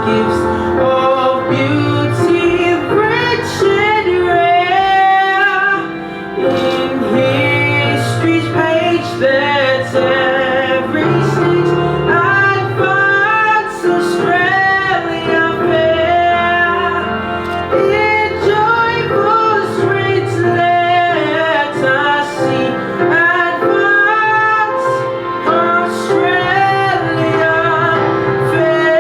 gifts of beauty, rich and rare. In history's page, that's every stage. Advance Australia fair. In joyful streets, let us see. Advance Australia fair.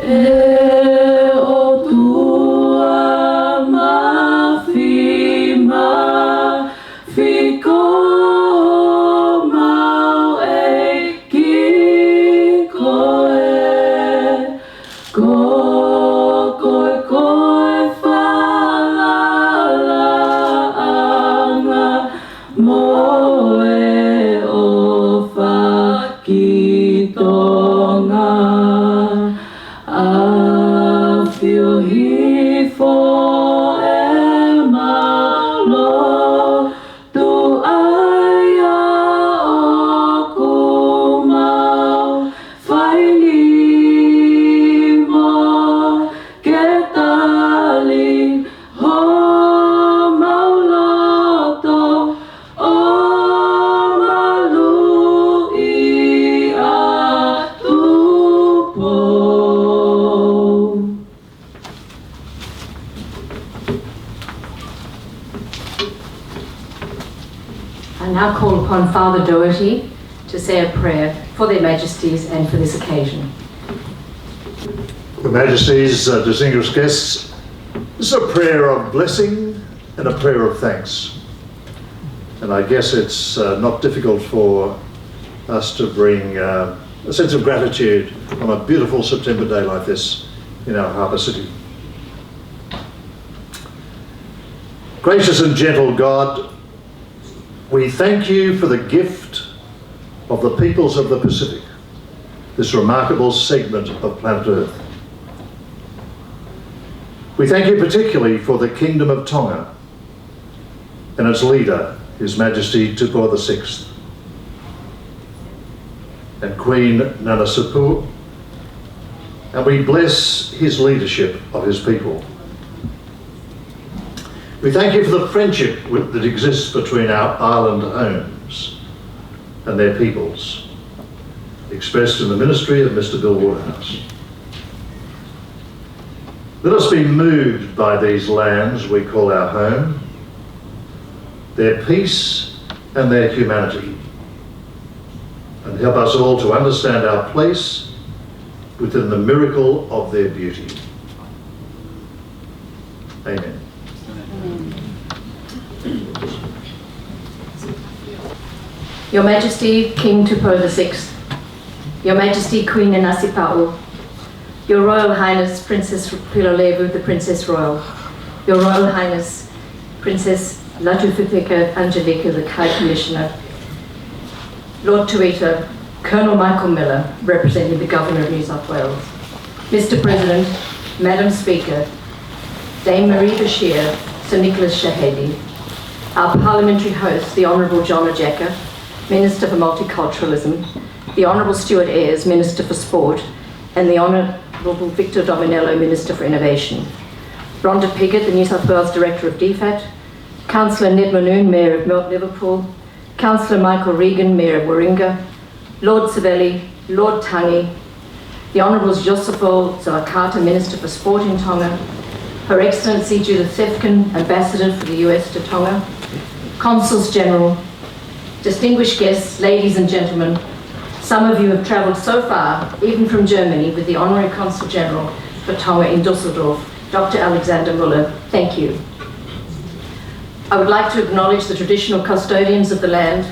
E o tua mawhima whiko mau e ki koe. Ko koe koe whalalaanga mo e o whakitonga. I feel here for Emalo, do aya o kumau, whaini mo ke tali, ho mauloto, o malu I atupo. I now call upon Father Doherty to say a prayer for their Majesties and for this occasion. Your Majesties, distinguished guests, this is a prayer of blessing and a prayer of thanks. And I guess it's not difficult for us to bring a sense of gratitude on a beautiful September day like this in our harbour city. Gracious and gentle God, we thank you for the gift of the peoples of the Pacific, this remarkable segment of planet Earth. We thank you particularly for the Kingdom of Tonga and its leader, His Majesty Tupua VI, and Queen Nanasipu, and we bless his leadership of his people. We thank you for the friendship that exists between our island homes and their peoples, expressed in the ministry of Mr. Bill Waterhouse. Let us be moved by these lands we call our home, their peace and their humanity, and help us all to understand our place within the miracle of their beauty. Amen. Your Majesty, King Tupua VI, Your Majesty, Queen Nanasipau, Your Royal Highness, Princess Pilolevu, the Princess Royal, Your Royal Highness, Princess Latufipeka Angelica, the High Commissioner, Lord Tuita, Colonel Michael Miller, representing the Governor of New South Wales, Mr. President, Madam Speaker, Dame Marie Bashir, Sir Nicholas Shahedi, our parliamentary host, the Honourable John Ajeka, Minister for Multiculturalism, the Honourable Stuart Ayres, Minister for Sport, and the Honourable Victor Dominello, Minister for Innovation, Rhonda Piggott, the New South Wales Director of DFAT, Councillor Ned Manoon, Mayor of Liverpool, Councillor Michael Regan, Mayor of Warringah, Lord Savelli, Lord Tangi, the Honourables Josepho Zawakata, Minister for Sport in Tonga, Her Excellency Judith Thefkin, Ambassador for the US to Tonga, Consuls General, distinguished guests, ladies and gentlemen, some of you have travelled so far, even from Germany, with the Honorary Consul General for Tonga in Dusseldorf, Dr. Alexander Muller. Thank you. I would like to acknowledge the traditional custodians of the land,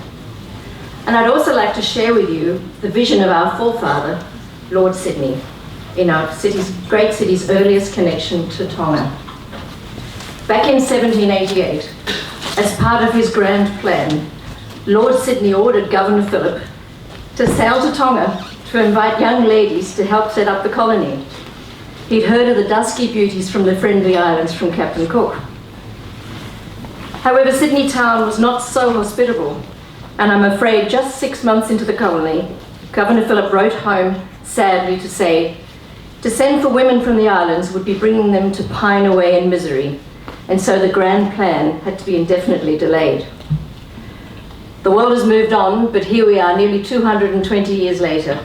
and I'd also like to share with you the vision of our forefather, Lord Sydney, in our great city's earliest connection to Tonga. Back in 1788, as part of his grand plan, Lord Sydney ordered Governor Phillip to sail to Tonga to invite young ladies to help set up the colony. He'd heard of the dusky beauties from the Friendly Islands from Captain Cook. However, Sydney town was not so hospitable, and I'm afraid just 6 months into the colony, Governor Phillip wrote home sadly to say, to send for women from the islands would be bringing them to pine away in misery, and so the grand plan had to be indefinitely delayed. The world has moved on, but here we are nearly 220 years later,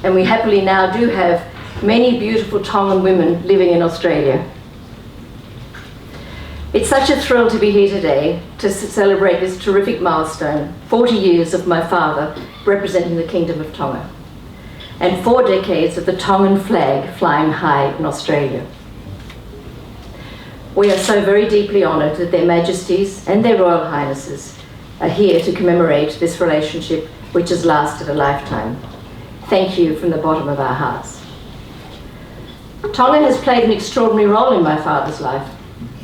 and we happily now do have many beautiful Tongan women living in Australia. It's such a thrill to be here today to celebrate this terrific milestone, 40 years of my father representing the Kingdom of Tonga, and 4 decades of the Tongan flag flying high in Australia. We are so very deeply honoured that Their Majesties and Their Royal Highnesses are here to commemorate this relationship which has lasted a lifetime. Thank you from the bottom of our hearts. Tonga has played an extraordinary role in my father's life.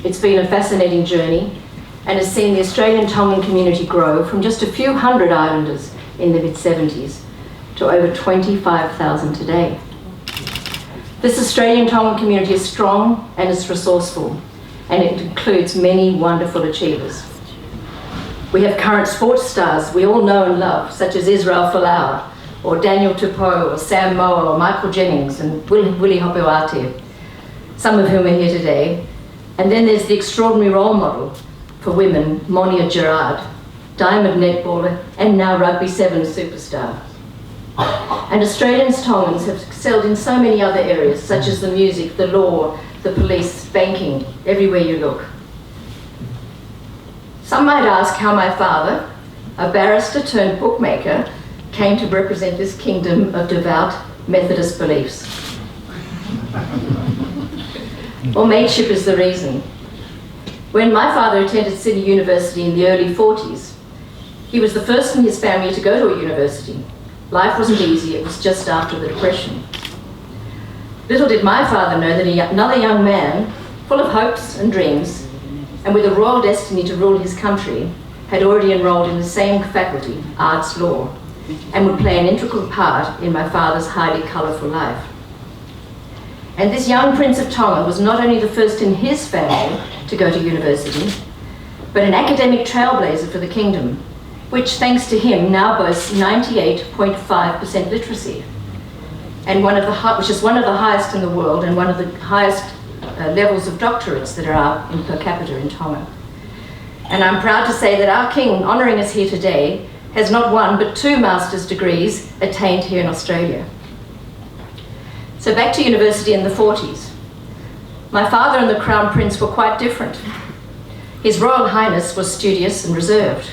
It's been a fascinating journey and has seen the Australian Tongan community grow from just a few hundred islanders in the mid-70s to over 25,000 today. This Australian Tongan community is strong and is resourceful, and it includes many wonderful achievers. We have current sports stars we all know and love, such as Israel Folau, or Daniel Tupou, or Sam Moa, or Michael Jennings, and Willie Hopoate, some of whom are here today. And then there's the extraordinary role model for women, Monia Gerard, diamond netballer, and now Rugby 7 superstar. And Australians Tongans have excelled in so many other areas, such as the music, the law, the police, banking, everywhere you look. Some might ask how my father, a barrister turned bookmaker, came to represent this kingdom of devout Methodist beliefs. Well, mateship is the reason. When my father attended Sydney University in the early 40s, he was the first in his family to go to a university. Life wasn't easy, it was just after the Depression. Little did my father know that another young man, full of hopes and dreams, and with a royal destiny to rule his country, had already enrolled in the same faculty, arts law, and would play an integral part in my father's highly colourful life. And this young Prince of Tonga was not only the first in his family to go to university, but an academic trailblazer for the kingdom, which, thanks to him, now boasts 98.5% literacy, and which is one of the highest in the world and one of the highest levels of doctorates that are in per capita in Tonga. And I'm proud to say that our King, honouring us here today, has not 1 but 2 master's degrees attained here in Australia. So back to university in the 40s. My father and the Crown Prince were quite different. His Royal Highness was studious and reserved,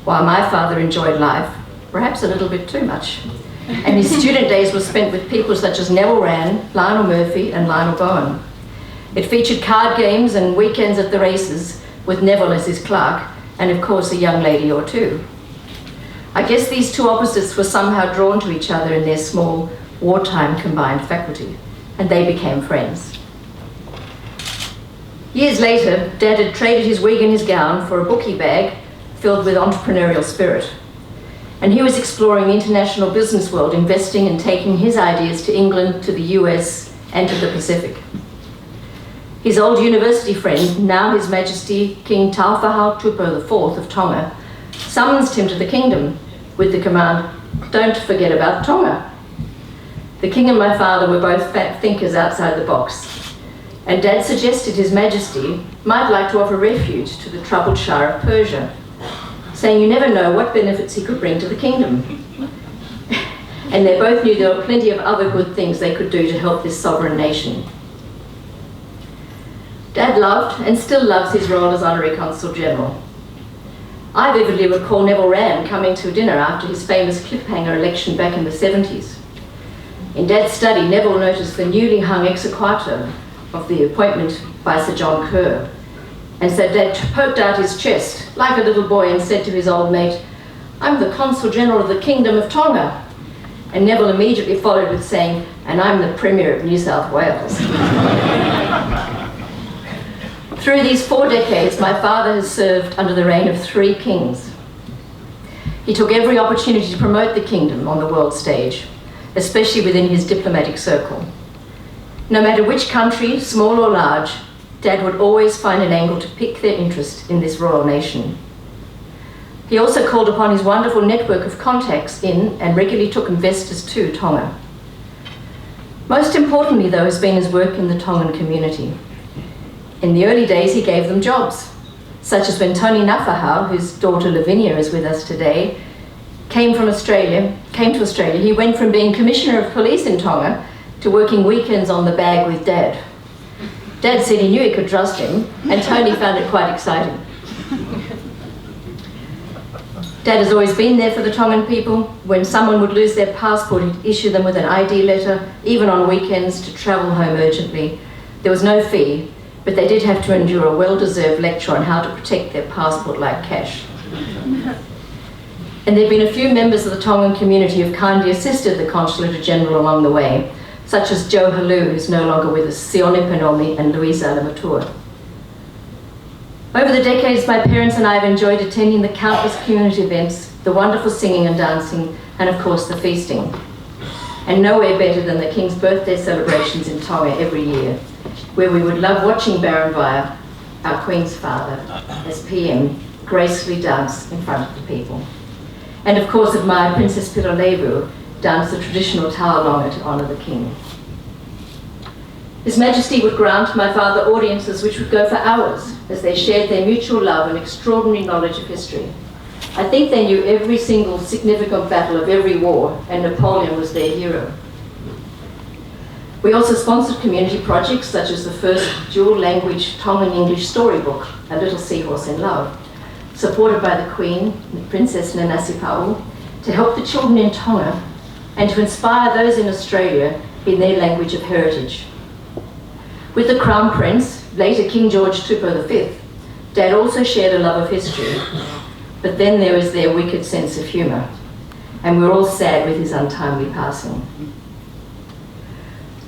while my father enjoyed life, perhaps a little bit too much. And his student days were spent with people such as Neville Wran, Lionel Murphy, and Lionel Bowen. It featured card games and weekends at the races, with Neville as his clerk, and of course a young lady or two. I guess these two opposites were somehow drawn to each other in their small, wartime combined faculty, and they became friends. Years later, Dad had traded his wig and his gown for a bookie bag filled with entrepreneurial spirit. And he was exploring the international business world, investing and taking his ideas to England, to the US, and to the Pacific. His old university friend, now His Majesty King Taufahau Tupou IV of Tonga, summonsed him to the kingdom with the command, "Don't forget about Tonga." The King and my father were both thinkers outside the box, and Dad suggested His Majesty might like to offer refuge to the troubled Shah of Persia, saying you never know what benefits he could bring to the kingdom. And they both knew there were plenty of other good things they could do to help this sovereign nation. Dad loved and still loves his role as Honorary Consul General. I vividly recall Neville Wran coming to dinner after his famous cliffhanger election back in the 70s. In Dad's study, Neville noticed the newly hung exequatur of the appointment by Sir John Kerr. And so Dad poked out his chest like a little boy and said to his old mate, "I'm the Consul General of the Kingdom of Tonga." And Neville immediately followed with saying, "And I'm the Premier of New South Wales." Through these 4 decades, my father has served under the reign of 3 kings. He took every opportunity to promote the kingdom on the world stage, especially within his diplomatic circle. No matter which country, small or large, Dad would always find an angle to pique their interest in this royal nation. He also called upon his wonderful network of contacts in and regularly took investors to Tonga. Most importantly, though, has been his work in the Tongan community. In the early days, he gave them jobs, such as when Tony Nafahau, whose daughter Lavinia is with us today, came to Australia. He went from being Commissioner of Police in Tonga to working weekends on the bag with Dad. Dad said he knew he could trust him, and Tony found it quite exciting. Dad has always been there for the Tongan people. When someone would lose their passport, he'd issue them with an ID letter, even on weekends, to travel home urgently. There was no fee, but they did have to endure a well-deserved lecture on how to protect their passport like cash. And there have been a few members of the Tongan community who have kindly assisted the Consulate General along the way, such as Joe Halu, who's no longer with us, Sione Penomi, and Louisa Alamatua. Over the decades, my parents and I have enjoyed attending the countless community events, the wonderful singing and dancing, and of course the feasting. And nowhere better than the King's birthday celebrations in Tonga every year, where we would love watching Baron Vaya, our Queen's father, as PM, gracefully dance in front of the people. And of course admire Princess Pirolevu dance the traditional taolonga to honour the King. His Majesty would grant my father audiences which would go for hours as they shared their mutual love and extraordinary knowledge of history. I think they knew every single significant battle of every war, and Napoleon was their hero. We also sponsored community projects such as the first dual-language Tongan English storybook, A Little Seahorse in Love, supported by the Queen, Princess Nanasi Pau, to help the children in Tonga and to inspire those in Australia in their language of heritage. With the Crown Prince, later King George Tupou V, Dad also shared a love of history, but then there was their wicked sense of humour, and we're all sad with his untimely passing.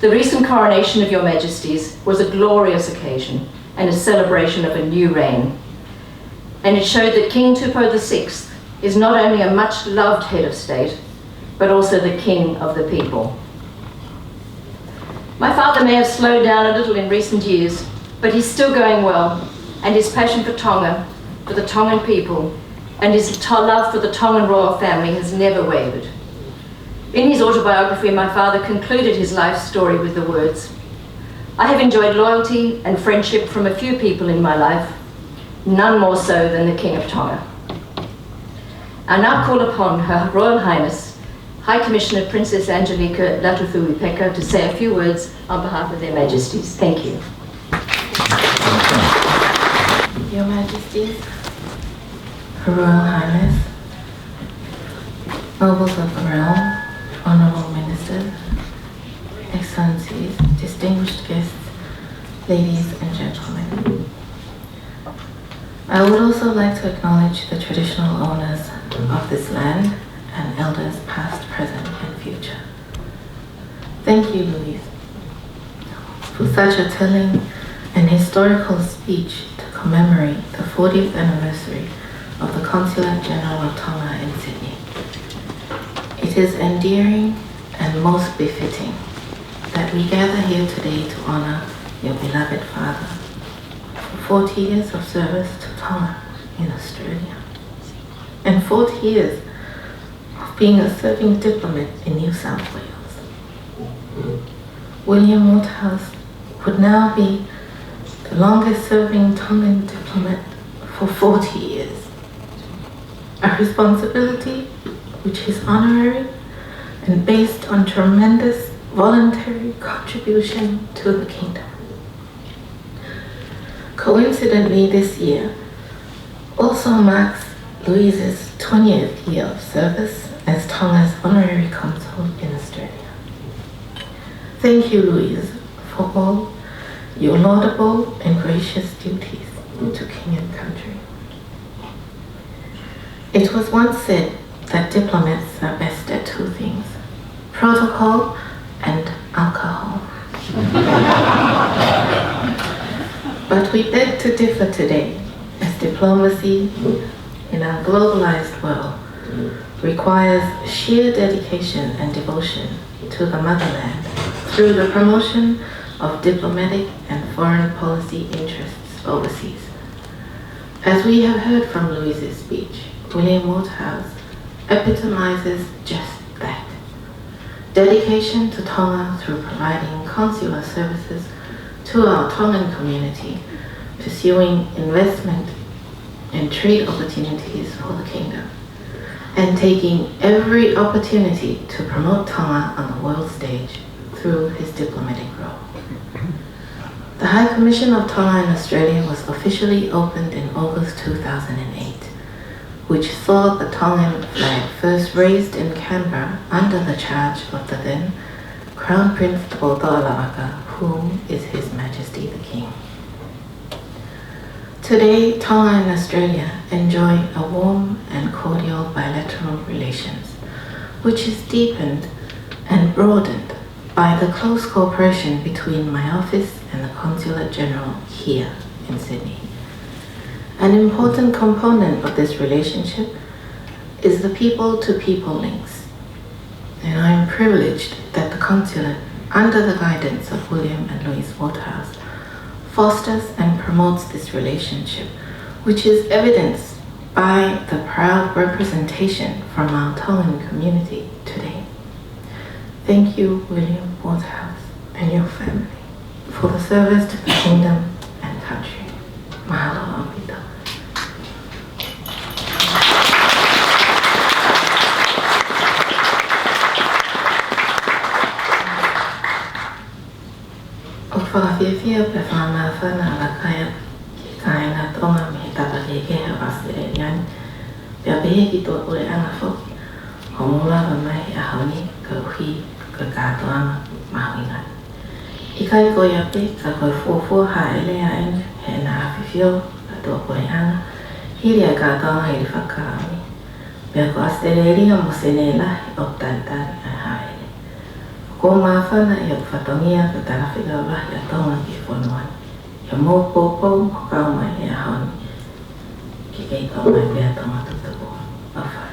The recent coronation of Your Majesties was a glorious occasion and a celebration of a new reign, and it showed that King Tupou VI is not only a much-loved head of state, but also the king of the people. My father may have slowed down a little in recent years, but he's still going well, and his passion for Tonga, for the Tongan people, and his love for the Tongan royal family has never wavered. In his autobiography, my father concluded his life story with the words, "I have enjoyed loyalty and friendship from a few people in my life, none more so than the King of Tonga." I now call upon Her Royal Highness, High Commissioner Princess Angelika Latuthuipeka, to say a few words on behalf of their Majesties. Thank you. Your Majesties, Her Royal Highness, nobles of the realm, honorable ministers, excellencies, distinguished guests, ladies and gentlemen. I would also like to acknowledge the traditional owners of this land and elders past, present, and future. Thank you, Louise, for such a telling and historical speech to commemorate the 40th anniversary of the Consulate General of Tonga in Sydney. It is endearing and most befitting that we gather here today to honor your beloved father for 40 years of service to Tonga in Australia and 40 years of being a serving diplomat in New South Wales. William Waterhouse would now be the longest serving Tongan diplomat for 40 years. A responsibility which is honorary and based on tremendous voluntary contribution to the kingdom. Coincidentally, this year also marks Louise's 20th year of service as Tonga's honorary consul in Australia. Thank you, Louise, for all your laudable and gracious duties to king and country. It was once said that diplomats are best at two things, protocol and alcohol. But we beg to differ today, as diplomacy in our globalized world requires sheer dedication and devotion to the motherland through the promotion of diplomatic and foreign policy interests overseas. As we have heard from Louise's speech, William Waterhouse epitomizes just that. Dedication to Tonga through providing consular services to our Tongan community, pursuing investment and trade opportunities for the kingdom, and taking every opportunity to promote Tonga on the world stage through his diplomatic role. The High Commission of Tonga in Australia was officially opened in August 2008, which saw the Tongan flag first raised in Canberra under the charge of the then Crown Prince To'oto'alawaka, whom is His Majesty the King. Today, Tonga and Australia enjoy a warm and cordial bilateral relations, which is deepened and broadened by the close cooperation between my office and the Consulate General here in Sydney. An important component of this relationship is the people-to-people links, and I am privileged that the Consulate, under the guidance of William and Louise Waterhouse, fosters and promotes this relationship, which is evidenced by the proud representation from our Tongan community today. Thank you, William Waterhouse, and your family for the service to the kingdom and country. Mahalo Amita. O whakawhiawhia pe whanawhana ala kaya ki kāinga Tonga me he tapakeke he Australian. Pea pehe ki tō ore anga whoki, ho mula wa mai a hauni ka uhi ka kātoanga mahuinga. I kai ko ia pe ka koe fuafua ha ele a ene he na hawhiwhio ka tō ore anga, hiri a kātoanga i whakaami. Pea ko Australia mo sene lahi o tantari a haere. Ko ngā whana i o whatongia ka tarawhika rahi a Tonga ki whanuan. Ia mō pōpō mo kaumai e a hauni. Ki kei kaumai pia Tonga tutakoa. Awhai.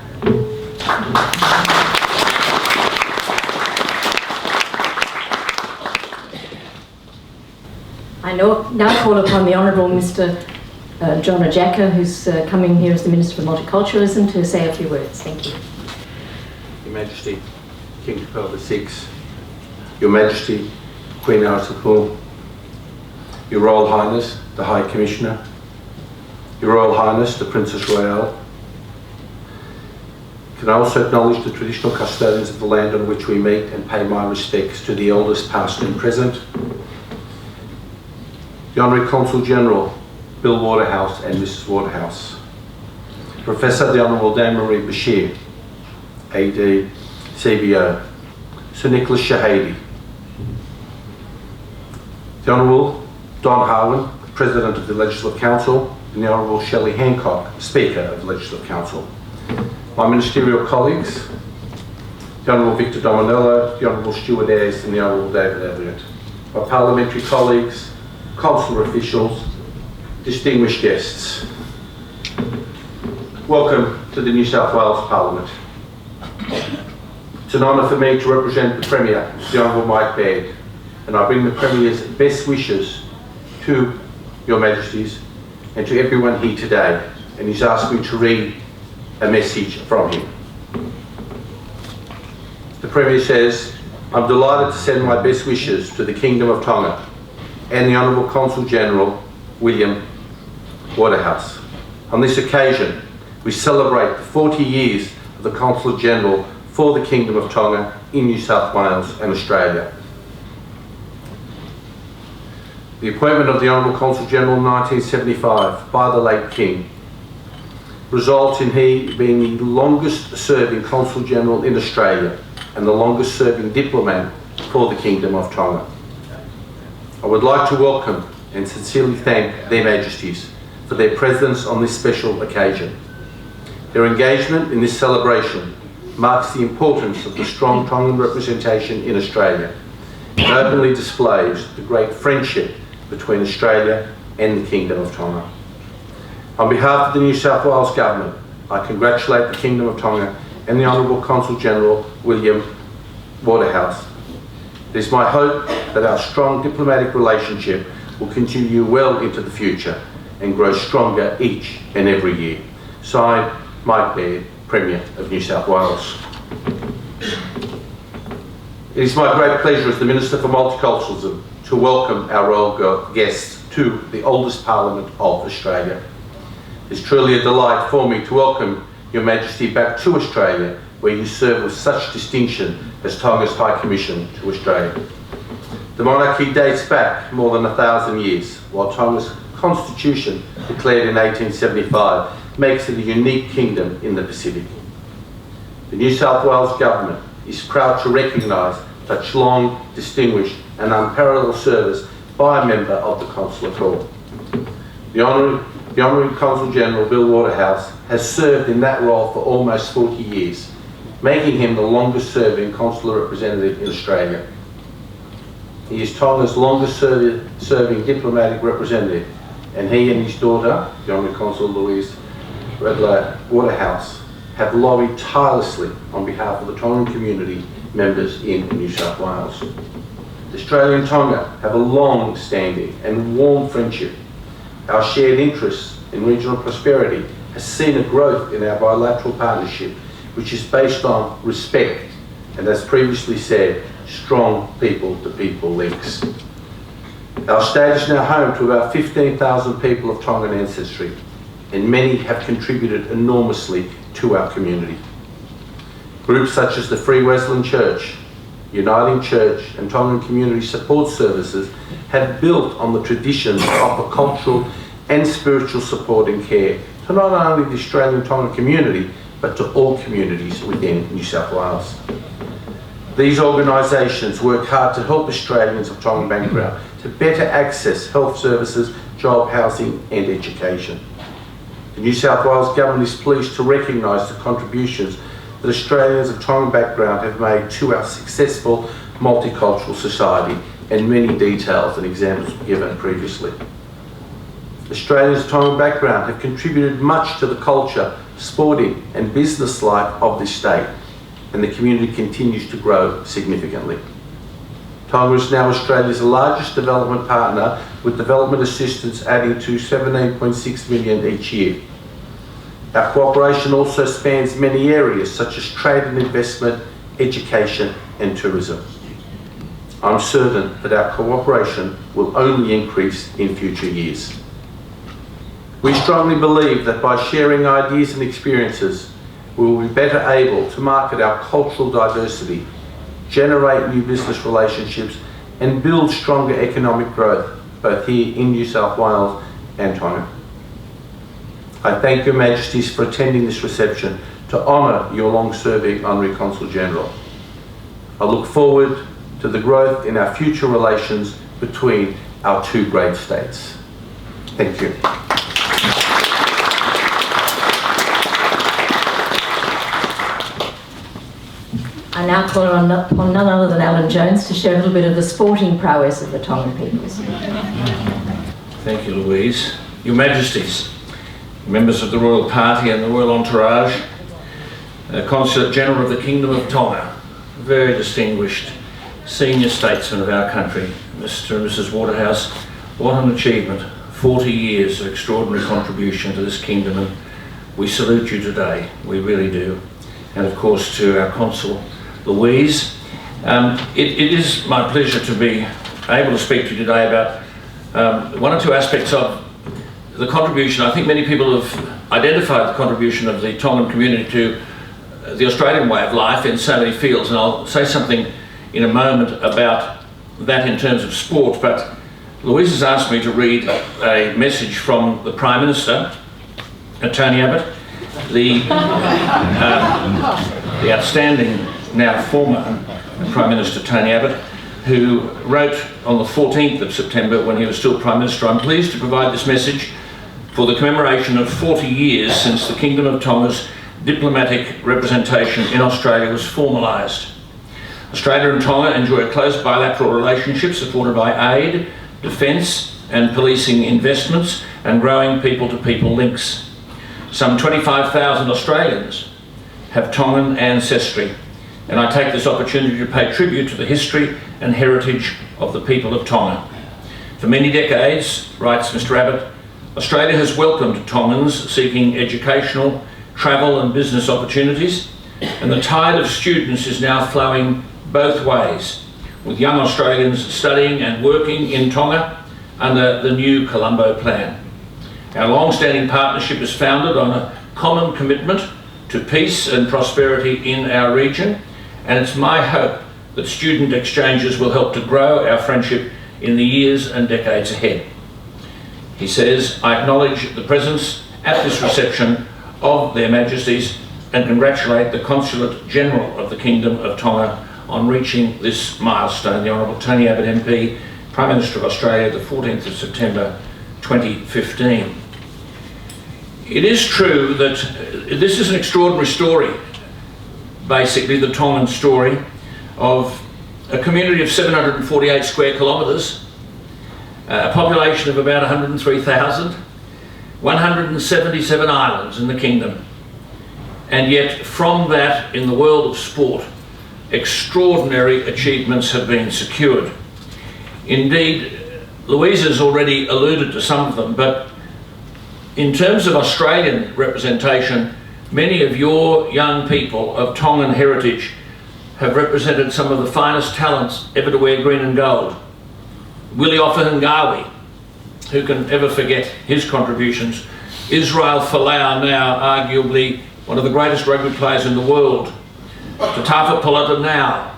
I now call upon the Honourable Mr. John Ojaka, who's coming here as the Minister for Multiculturalism, to say a few words. Thank you. Your Majesty, King Te VI, Your Majesty, Queen Aratapul, Your Royal Highness, the High Commissioner, Your Royal Highness, the Princess Royale. Can I also acknowledge the traditional custodians of the land on which we meet and pay my respects to the elders past and present. The Honorary Consul General, Bill Waterhouse and Mrs. Waterhouse. Professor the Honourable Dame Marie Bashir, AD, CBO. Sir Nicholas Shahady. The Honourable Don Harwin, President of the Legislative Council, and the Honourable Shelley Hancock, Speaker of the Legislative Council. My ministerial colleagues, the Honourable Victor Dominello, the Honourable Stuart Ayres and the Honourable David Elliott. My parliamentary colleagues, consular officials, distinguished guests. Welcome to the New South Wales Parliament. It's an honour for me to represent the Premier, the Honourable Mike Baird, and I bring the Premier's best wishes to Your Majesties and to everyone here today, and he's asked me to read a message from him. The Premier says, I'm delighted to send my best wishes to the Kingdom of Tonga and the Honourable Consul General, William Waterhouse. On this occasion, we celebrate the 40 years of the Consulate General for the Kingdom of Tonga in New South Wales and Australia. The appointment of the Honourable Consul General in 1975 by the late King results in he being the longest serving Consul General in Australia and the longest serving diplomat for the Kingdom of Tonga. I would like to welcome and sincerely thank their Majesties for their presence on this special occasion. Their engagement in this celebration marks the importance of the strong Tongan representation in Australia and openly displays the great friendship between Australia and the Kingdom of Tonga. On behalf of the New South Wales Government, I congratulate the Kingdom of Tonga and the Honourable Consul General William Waterhouse. It is my hope that our strong diplomatic relationship will continue well into the future and grow stronger each and every year. Signed, Mike Baird, Premier of New South Wales. It is my great pleasure as the Minister for Multiculturalism to welcome our royal guests to the oldest Parliament of Australia. It's truly a delight for me to welcome Your Majesty back to Australia, where you serve with such distinction as Tonga's High Commission to Australia. The monarchy dates back more than 1,000 years, while Tonga's constitution, declared in 1875, makes it a unique kingdom in the Pacific. The New South Wales Government is proud to recognise such long, distinguished and unparalleled service by a member of the Consulate Corps. The Honorary Consul General Bill Waterhouse has served in that role for almost 40 years, making him the longest serving consular representative in Australia. He is Tonga's longest serving diplomatic representative, and he and his daughter, the Honorary Consul Louise Redler Waterhouse, have lobbied tirelessly on behalf of the Tongan community members in New South Wales. Australia and Tonga have a long-standing and warm friendship. Our shared interests in regional prosperity has seen a growth in our bilateral partnership, which is based on respect and, as previously said, strong people-to-people links. Our state is now home to about 15,000 people of Tongan ancestry, and many have contributed enormously to our community. Groups such as the Free Wesleyan Church, Uniting Church and Tongan Community Support Services have built on the traditions of the cultural and spiritual support and care to not only the Australian Tongan community, but to all communities within New South Wales. These organisations work hard to help Australians of Tongan background to better access health services, job, housing and education. The New South Wales Government is pleased to recognise the contributions that Australians of Tongan background have made to our successful multicultural society, and many details and examples were given previously. Australians of Tongan background have contributed much to the culture, sporting and business life of this state, and the community continues to grow significantly. Tonga is now Australia's largest development partner, with development assistance adding to 17.6 million each year. Our cooperation also spans many areas such as trade and investment, education and tourism. I'm certain that our cooperation will only increase in future years. We strongly believe that by sharing ideas and experiences, we will be better able to market our cultural diversity, generate new business relationships and build stronger economic growth, both here in New South Wales and Tonga. I thank Your Majesties for attending this reception to honour your long-serving Honorary Consul General. I look forward to the growth in our future relations between our two great states. Thank you. I now call on none other than Alan Jones to share a little bit of the sporting prowess of the Tongan peoples. Thank you, Louise. Your Majesties, members of the Royal Party and the Royal Entourage, Consulate General of the Kingdom of Tonga, very distinguished senior statesmen of our country, Mr. and Mrs. Waterhouse, what an achievement. 40 years of extraordinary contribution to this kingdom, and we salute you today, we really do. And of course to our Consul Louise. It is my pleasure to be able to speak to you today about one or two aspects of the contribution. I think many people have identified the contribution of the Tongan community to the Australian way of life in so many fields, and I'll say something in a moment about that in terms of sport, but Louise has asked me to read a message from the Prime Minister, Tony Abbott, the outstanding, now former Prime Minister Tony Abbott, who wrote on the 14th of September when he was still Prime Minister, "I'm pleased to provide this message for the commemoration of 40 years since the Kingdom of Tonga's diplomatic representation in Australia was formalised. Australia and Tonga enjoy a close bilateral relationship supported by aid, defence and policing investments and growing people-to-people links. Some 25,000 Australians have Tongan ancestry, and I take this opportunity to pay tribute to the history and heritage of the people of Tonga. For many decades, writes Mr. Abbott, Australia has welcomed Tongans seeking educational, travel and business opportunities, and the tide of students is now flowing both ways, with young Australians studying and working in Tonga under the new Colombo Plan. Our long-standing partnership is founded on a common commitment to peace and prosperity in our region, and it's my hope that student exchanges will help to grow our friendship in the years and decades ahead. He says, I acknowledge the presence at this reception of Their Majesties and congratulate the Consulate General of the Kingdom of Tonga on reaching this milestone. The Honourable Tony Abbott MP, Prime Minister of Australia, the 14th of September 2015. It is true that this is an extraordinary story, basically the Tongan story of a community of 748 square kilometres, a population of about 103,000, 177 islands in the kingdom, and yet from that, in the world of sport, extraordinary achievements have been secured. Indeed, Louise has already alluded to some of them, but in terms of Australian representation, many of your young people of Tongan heritage have represented some of the finest talents ever to wear green and gold. Willie Offahengawi, who can ever forget his contributions? Israel Folau, now arguably one of the greatest rugby players in the world. Tatafa Polata now,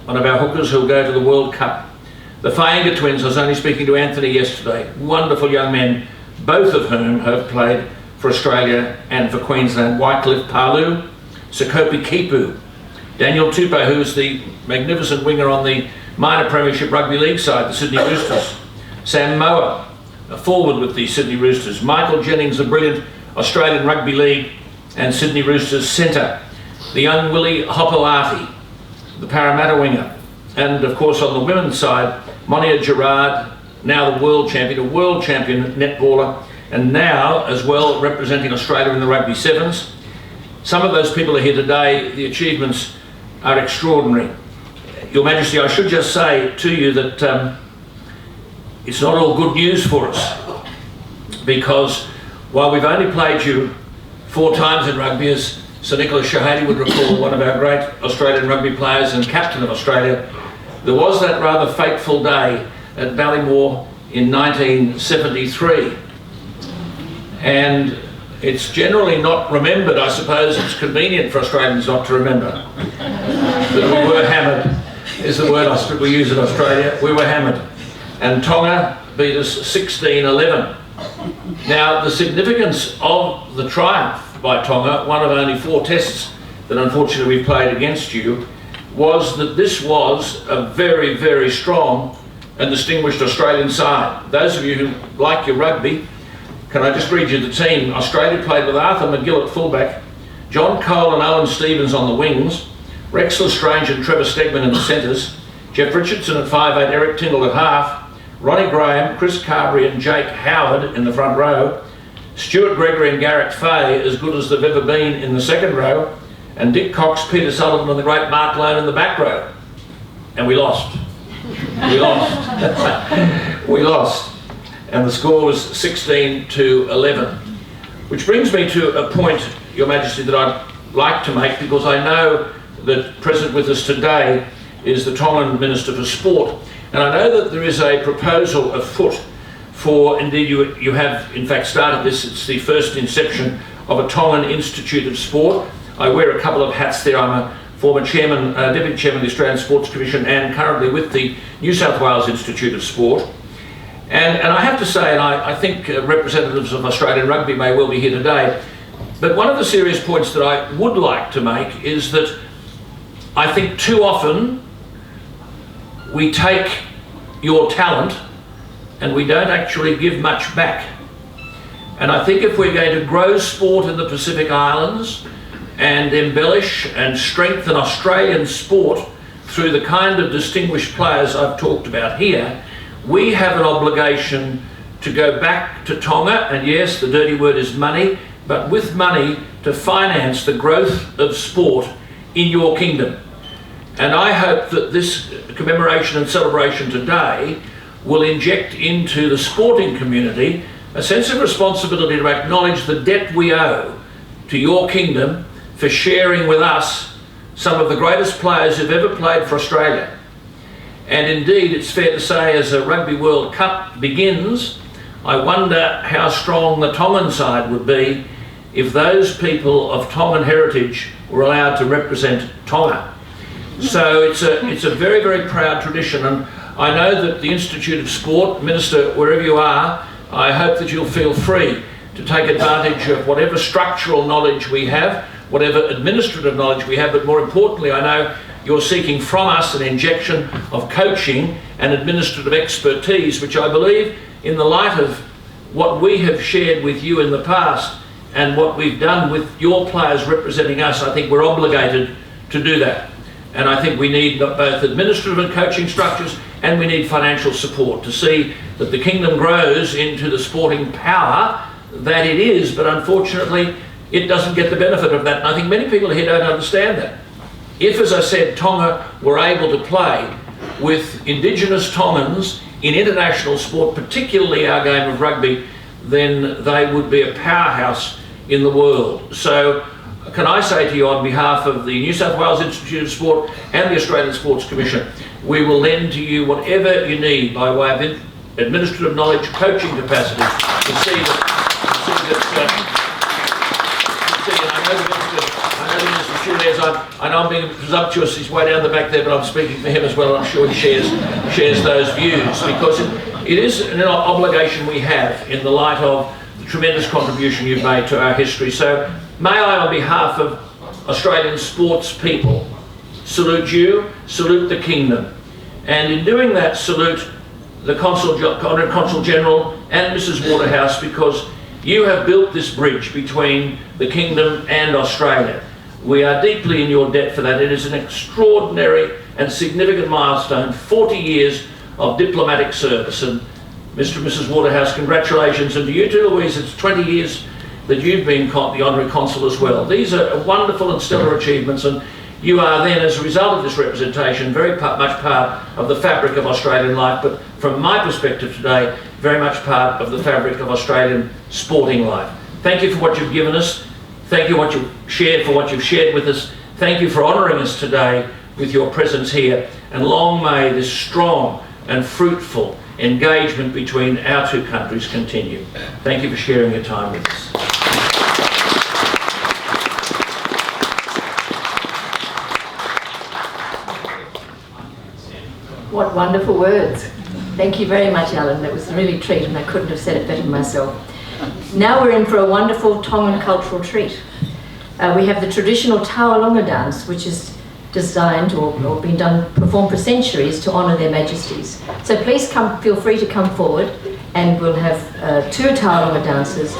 one of our hookers who'll go to the World Cup. The Fainga twins, I was only speaking to Anthony yesterday, wonderful young men, both of whom have played for Australia and for Queensland. Wycliffe Palu, Sekope Kipu, Daniel Tupou, who is the magnificent winger on the minor premiership rugby league side, the Sydney Roosters. Sam Moa, a forward with the Sydney Roosters. Michael Jennings, a brilliant Australian rugby league and Sydney Roosters centre. The young Willie Hopoate, the Parramatta winger. And of course on the women's side, Monia Gerard, now the world champion, a world champion netballer, and now as well representing Australia in the rugby sevens. Some of those people are here today. The achievements are extraordinary. Your Majesty, I should just say to you that it's not all good news for us, because while we've only played you 4 times in rugby, as Sir Nicholas Shahady would recall, one of our great Australian rugby players and captain of Australia, there was that rather fateful day at Ballymore in 1973. And it's generally not remembered. I suppose it's convenient for Australians not to remember. But we were hammered, is the word we use in Australia. We were hammered. And Tonga beat us 16-11. Now, the significance of the triumph by Tonga, one of only 4 tests that unfortunately we played against you, was that this was a very, very strong and distinguished Australian side. Those of you who like your rugby, can I just read you the team? Australia played with Arthur McGill at fullback, John Cole and Owen Stevens on the wings, Rex Lestrange and Trevor Stegman in the centres, Jeff Richardson at 5'8", Eric Tindall at half, Ronnie Graham, Chris Carberry and Jake Howard in the front row, Stuart Gregory and Garrett Fay as good as they've ever been in the second row, and Dick Cox, Peter Sullivan and the great Mark Lone in the back row. And we lost. We lost. We lost. And the score was 16-11. Which brings me to a point, Your Majesty, that I'd like to make, because I know that present with us today is the Tongan Minister for Sport. And I know that there is a proposal afoot for, indeed you have in fact started this, it's the first inception of a Tongan Institute of Sport. I wear a couple of hats there. I'm a former chairman, deputy chairman of the Australian Sports Commission, and currently with the New South Wales Institute of Sport. And I have to say, and I think representatives of Australian rugby may well be here today, but one of the serious points that I would like to make is that I think too often we take your talent and we don't actually give much back. And I think if we're going to grow sport in the Pacific Islands and embellish and strengthen Australian sport through the kind of distinguished players I've talked about here, we have an obligation to go back to Tonga, and yes, the dirty word is money, but with money to finance the growth of sport in your kingdom. And I hope that this commemoration and celebration today will inject into the sporting community a sense of responsibility to acknowledge the debt we owe to your kingdom for sharing with us some of the greatest players who've ever played for Australia. And indeed, it's fair to say, as a Rugby World Cup begins, I wonder how strong the Tongan side would be if those people of Tongan heritage were allowed to represent Tonga. So it's a very, very proud tradition, and I know that the Institute of Sport, Minister, wherever you are, I hope that you'll feel free to take advantage of whatever structural knowledge we have, whatever administrative knowledge we have, but more importantly, I know you're seeking from us an injection of coaching and administrative expertise, which I believe, in the light of what we have shared with you in the past and what we've done with your players representing us, I think we're obligated to do that. And I think we need both administrative and coaching structures, and we need financial support to see that the kingdom grows into the sporting power that it is, but unfortunately it doesn't get the benefit of that. And I think many people here don't understand that. If, as I said, Tonga were able to play with Indigenous Tongans in international sport, particularly our game of rugby, then they would be a powerhouse in the world. So can I say to you, on behalf of the New South Wales Institute of Sport and the Australian Sports Commission, we will lend to you whatever you need by way of administrative knowledge, coaching capacity, to see that I know I'm being presumptuous, he's way down the back there, but I'm speaking for him as well, and I'm sure he shares those views, because it is an obligation we have in the light of the tremendous contribution you've made to our history. So may I, on behalf of Australian sports people, salute you, salute the Kingdom, and in doing that, salute the Honourable Consul General and Mrs Waterhouse, because you have built this bridge between the Kingdom and Australia. We are deeply in your debt for that. It is an extraordinary and significant milestone, 40 years of diplomatic service. And Mr and Mrs Waterhouse, congratulations. And to you too, Louise, it's 20 years that you've been the Honorary Consul as well. These are wonderful and stellar achievements, and you are then, as a result of this representation, very much part of the fabric of Australian life, but from my perspective today, very much part of the fabric of Australian sporting life. Thank you for what you've given us. Thank you for what you've shared with us. Thank you for honouring us today with your presence here, and long may this strong and fruitful engagement between our two countries continue. Thank you for sharing your time with us. What wonderful words. Thank you very much, Alan. That was really a treat, and I couldn't have said it better myself. Now we're in for a wonderful Tongan cultural treat. We have the traditional Tauranga dance, which is designed or been performed for centuries to honour their majesties. So please feel free to come forward, and we'll have two Tauranga dancers.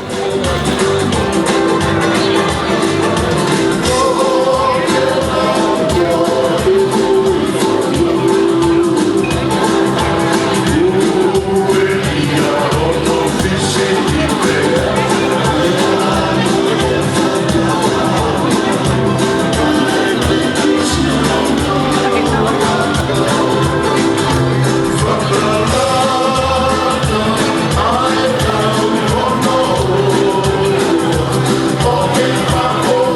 Oh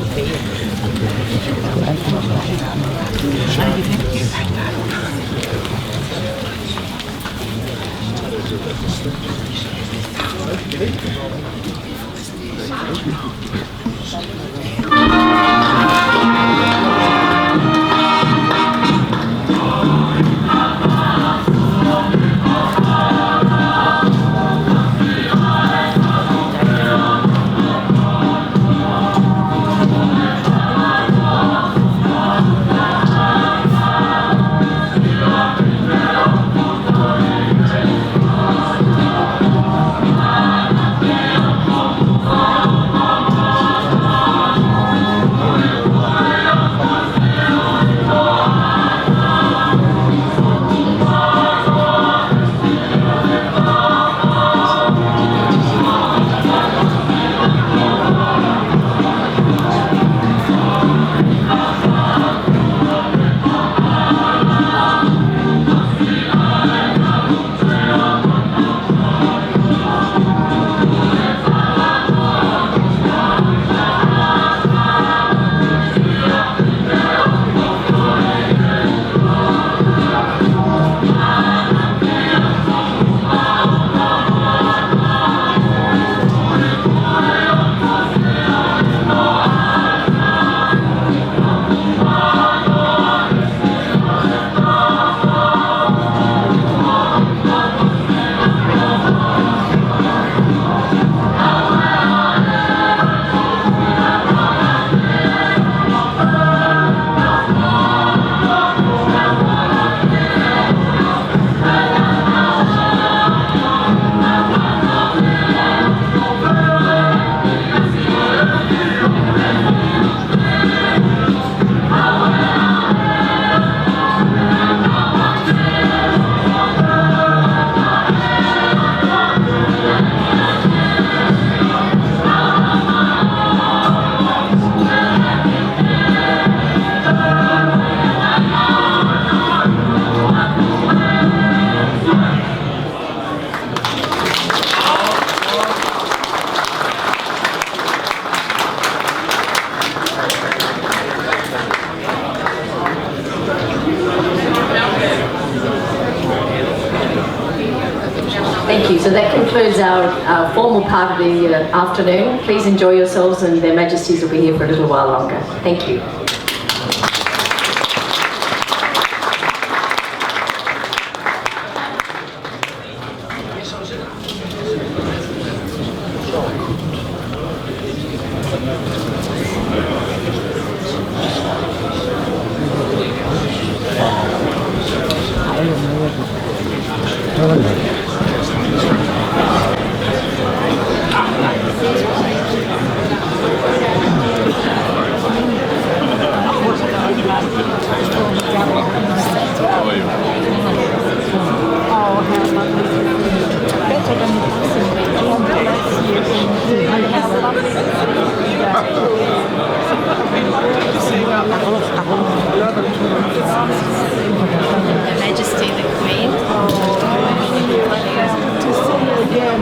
Thank you. So that concludes our formal part of the afternoon. Please enjoy yourselves, and Their Majesties will be here for a little while longer. Thank you. Her Majesty the Queen. To see you again.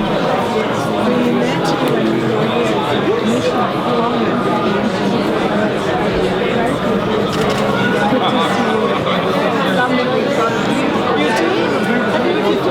We met you when you were here at the mission long ago. Good to see you. Somebody got you too? I think you too.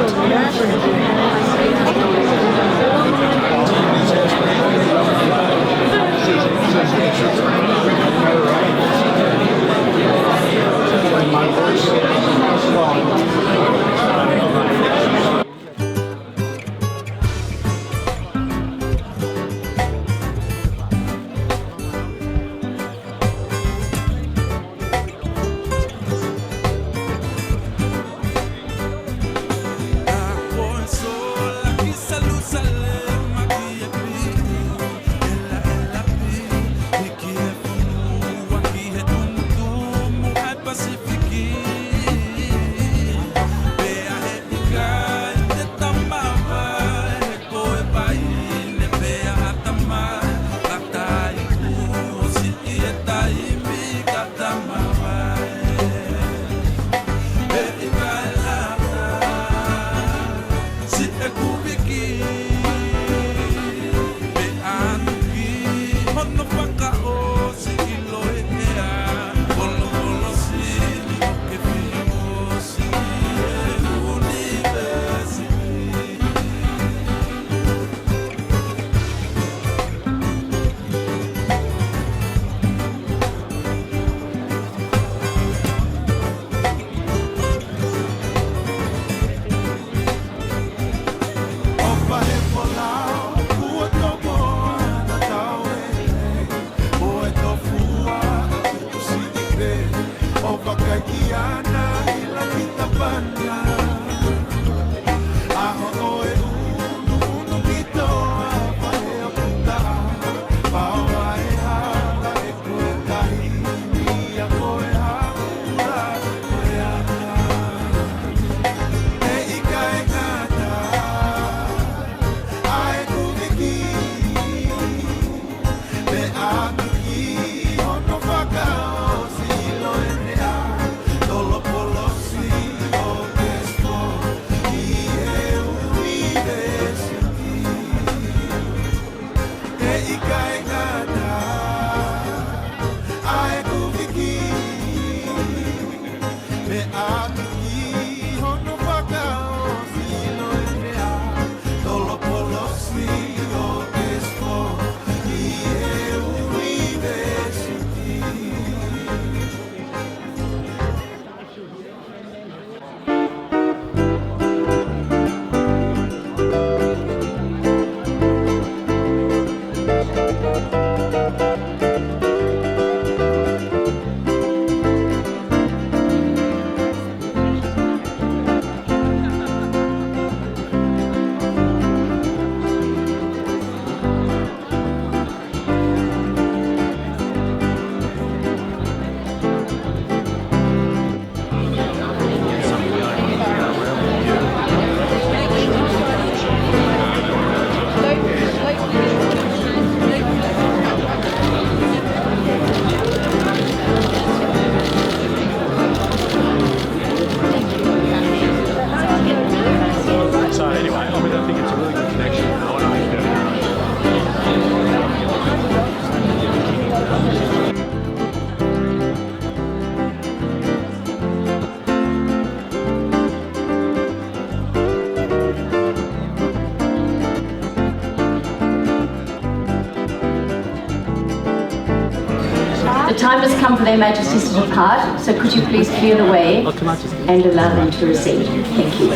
The time has come for their Majesties to depart, so could you please clear the way and allow them to receive. Thank you.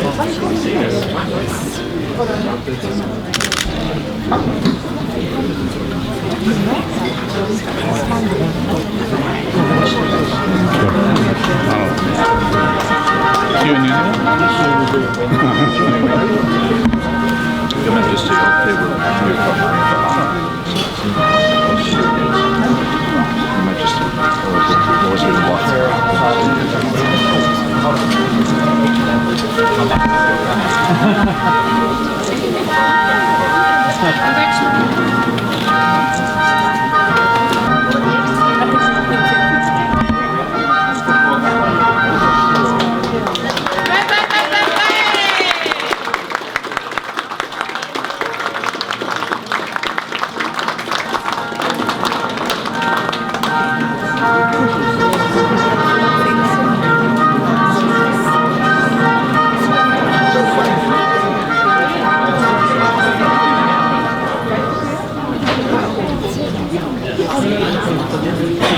Your Majesty, I'll pay with